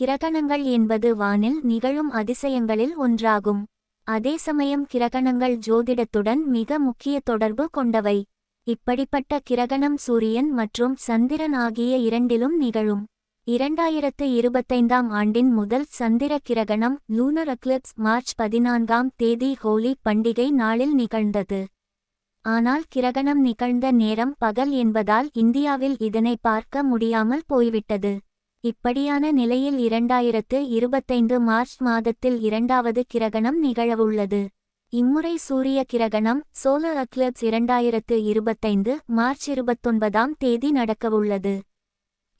கிரகணங்கள் என்பது வானில் நிகழும் அதிசயங்களில் ஒன்றாகும். அதே சமயம் கிரகணங்கள் ஜோதிடத்துடன் மிக முக்கிய தொடர்பு கொண்டவை. இப்படிப்பட்ட கிரகணம் சூரியன் மற்றும் சந்திரன் ஆகிய இரண்டிலும் நிகழும். 2025ஆம் ஆண்டின் முதல் சந்திர கிரகணம் லூனர் எக்லிப்ஸ் மார்ச் 14ஆம் தேதி ஹோலி பண்டிகை நாளில் நிகழ்ந்தது. ஆனால் கிரகணம் நிகழ்ந்த நேரம் பகல் என்பதால் இந்தியாவில் இதனை பார்க்க முடியாமல் போய்விட்டது. இப்படியான நிலையில் 2025 மார்ச் மாதத்தில் இரண்டாவது கிரகணம் நிகழவுள்ளது. இம்முறை சூரிய கிரகணம் சோலர் எக்லிப்ஸ் 2025 மார்ச் 29ஆம் தேதி நடக்கவுள்ளது.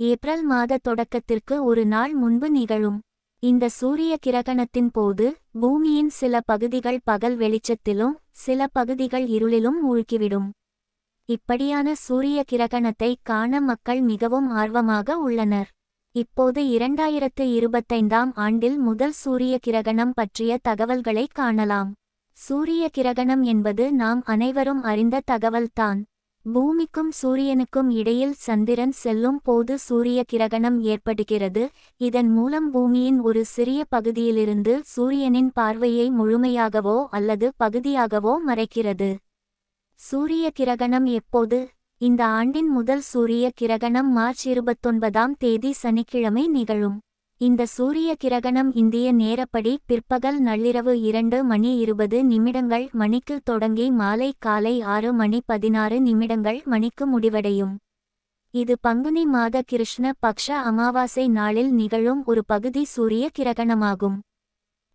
ஏப்ரல் மாத தொடக்கத்திற்கு ஒரு நாள் முன்பு நிகழும். இந்த சூரிய கிரகணத்தின் போது பூமியின் சில பகுதிகள் பகல் வெளிச்சத்திலும் சில பகுதிகள் இருளிலும் மூழ்கிவிடும். இப்படியான சூரிய கிரகணத்தை காண மக்கள் மிகவும் ஆர்வமாக உள்ளனர். இப்போது 2025ஆம் ஆண்டில் முதல் சூரிய கிரகணம் பற்றிய தகவல்களை காணலாம். சூரிய கிரகணம் என்பது நாம் அனைவரும் அறிந்த தகவல்தான். பூமிக்கும் சூரியனுக்கும் இடையில் சந்திரன் செல்லும் போது சூரிய கிரகணம் ஏற்படுகிறது. இதன் மூலம் பூமியின் ஒரு சிறிய பகுதியிலிருந்து சூரியனின் பார்வையை முழுமையாகவோ அல்லது பகுதியாகவோ மறைக்கிறது. சூரிய கிரகணம் எப்போது? இந்த ஆண்டின் முதல் சூரிய கிரகணம் மார்ச் 29ஆம் தேதி சனிக்கிழமை நிகழும். இந்த சூரிய கிரகணம் இந்திய நேரப்படி பிற்பகல் நள்ளிரவு 2:20 மணிக்கு தொடங்கி மாலை காலை 6:16 மணிக்கு முடிவடையும். இது பங்குனி மாத கிருஷ்ண பக்ஷ அமாவாசை நாளில் நிகழும் ஒரு பகுதி சூரிய கிரகணமாகும்.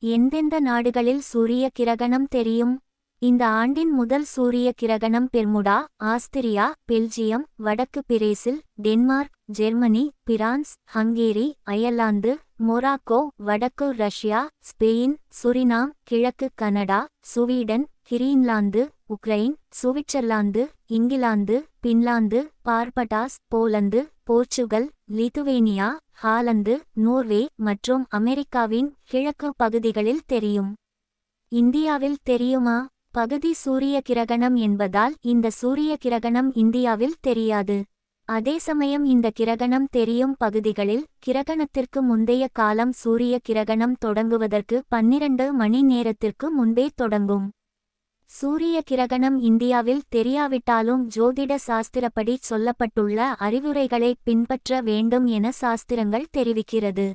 எந்தெந்த நாடுகளில் சூரிய கிரகணம் தெரியும்? இந்த ஆண்டின் முதல் சூரிய கிரகணம் பெர்முடா, ஆஸ்திரியா, பெல்ஜியம், வடக்கு Brazil, Denmark, Germany, France, Hungary, Ireland, Morocco, வடக்கு ரஷ்யா, ஸ்பெயின், சுரினாம், கிழக்கு Canada, Sweden, Greenland, Ukraine, Switzerland, England, Finland, Barbados, Poland, Portugal, Lithuania, Holland, Norway மற்றும் அமெரிக்காவின் கிழக்கு பகுதிகளில் தெரியும். இந்தியாவில் தெரியுமா? பகுதி சூரிய கிரகணம் என்பதால் இந்த சூரிய கிரகணம் இந்தியாவில் தெரியாது. அதே சமயம் இந்த கிரகணம் தெரியும் பகுதிகளில் கிரகணத்திற்கு முந்தைய காலம் சூரிய கிரகணம் தொடங்குவதற்கு 12 மணி நேரத்திற்கு முன்பே தொடங்கும். சூரிய கிரகணம் இந்தியாவில் தெரியாவிட்டாலும் ஜோதிட சாஸ்திரப்படி சொல்லப்பட்டுள்ள அறிவுரைகளை பின்பற்ற வேண்டும் என சாஸ்திரங்கள் தெரிவிக்கிறது.